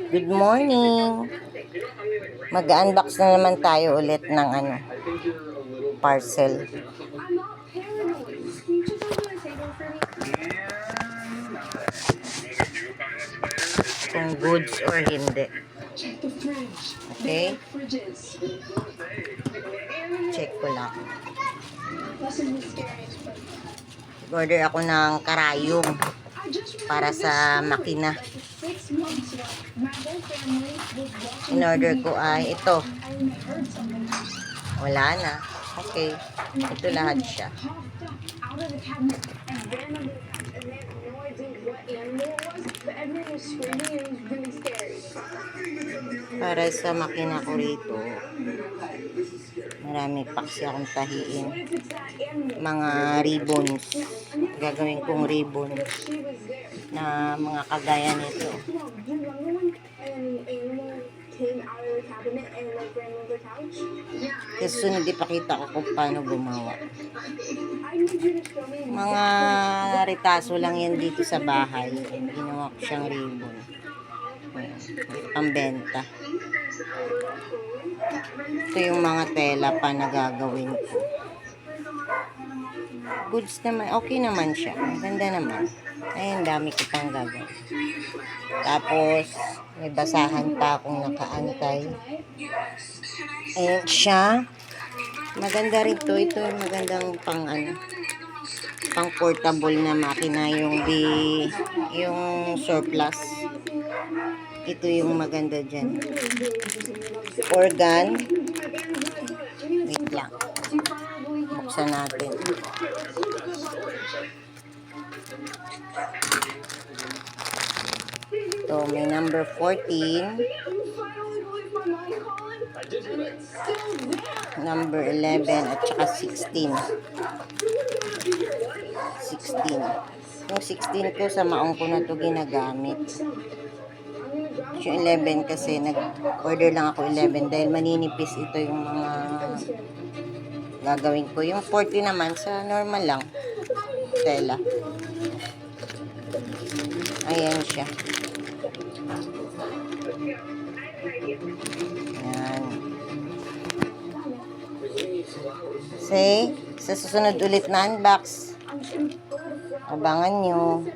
Good morning. Mag-unbox na naman tayo ulit ng parcel. Kung goods or hindi. Okay? Check ko lang. Order ako ng karayom para sa makina. In-order ko ay ito. Wala na. Okay. Ito lahat siya. Para sa makina ko rito. Marami pa kasi akong tahiin. Mga ribbons. Gagawin kong ribbon na mga kagaya nito. Kasunod ipakita ko kung paano gumawa. Mga retaso lang yan dito sa bahay. Ginawa ko siyang ribbon. Pambenta. Ito yung mga tela pa na gagawin ko. Goods naman. Okay naman siya. Maganda naman. Ayun, dami ko pang gagawin. Tapos, may basahan pa akong nakaantay. Ayun siya. Maganda rin to. Ito yung magandang pang portable na makina. Yung surplus. Ito yung maganda dyan. Organ. Wait lang. Buksan natin. Ito, may number 14. Number 11 at saka 16. 16. Yung 16 ko sa maong ko na to ginagamit. Yung 11 kasi nag-order lang ako 11 dahil maninipis ito yung mga gagawin ko. Yung 40 naman sa normal lang tela. Ayan siya. Ayan. Say, sa susunod ulit na unbox. Abangan nyo.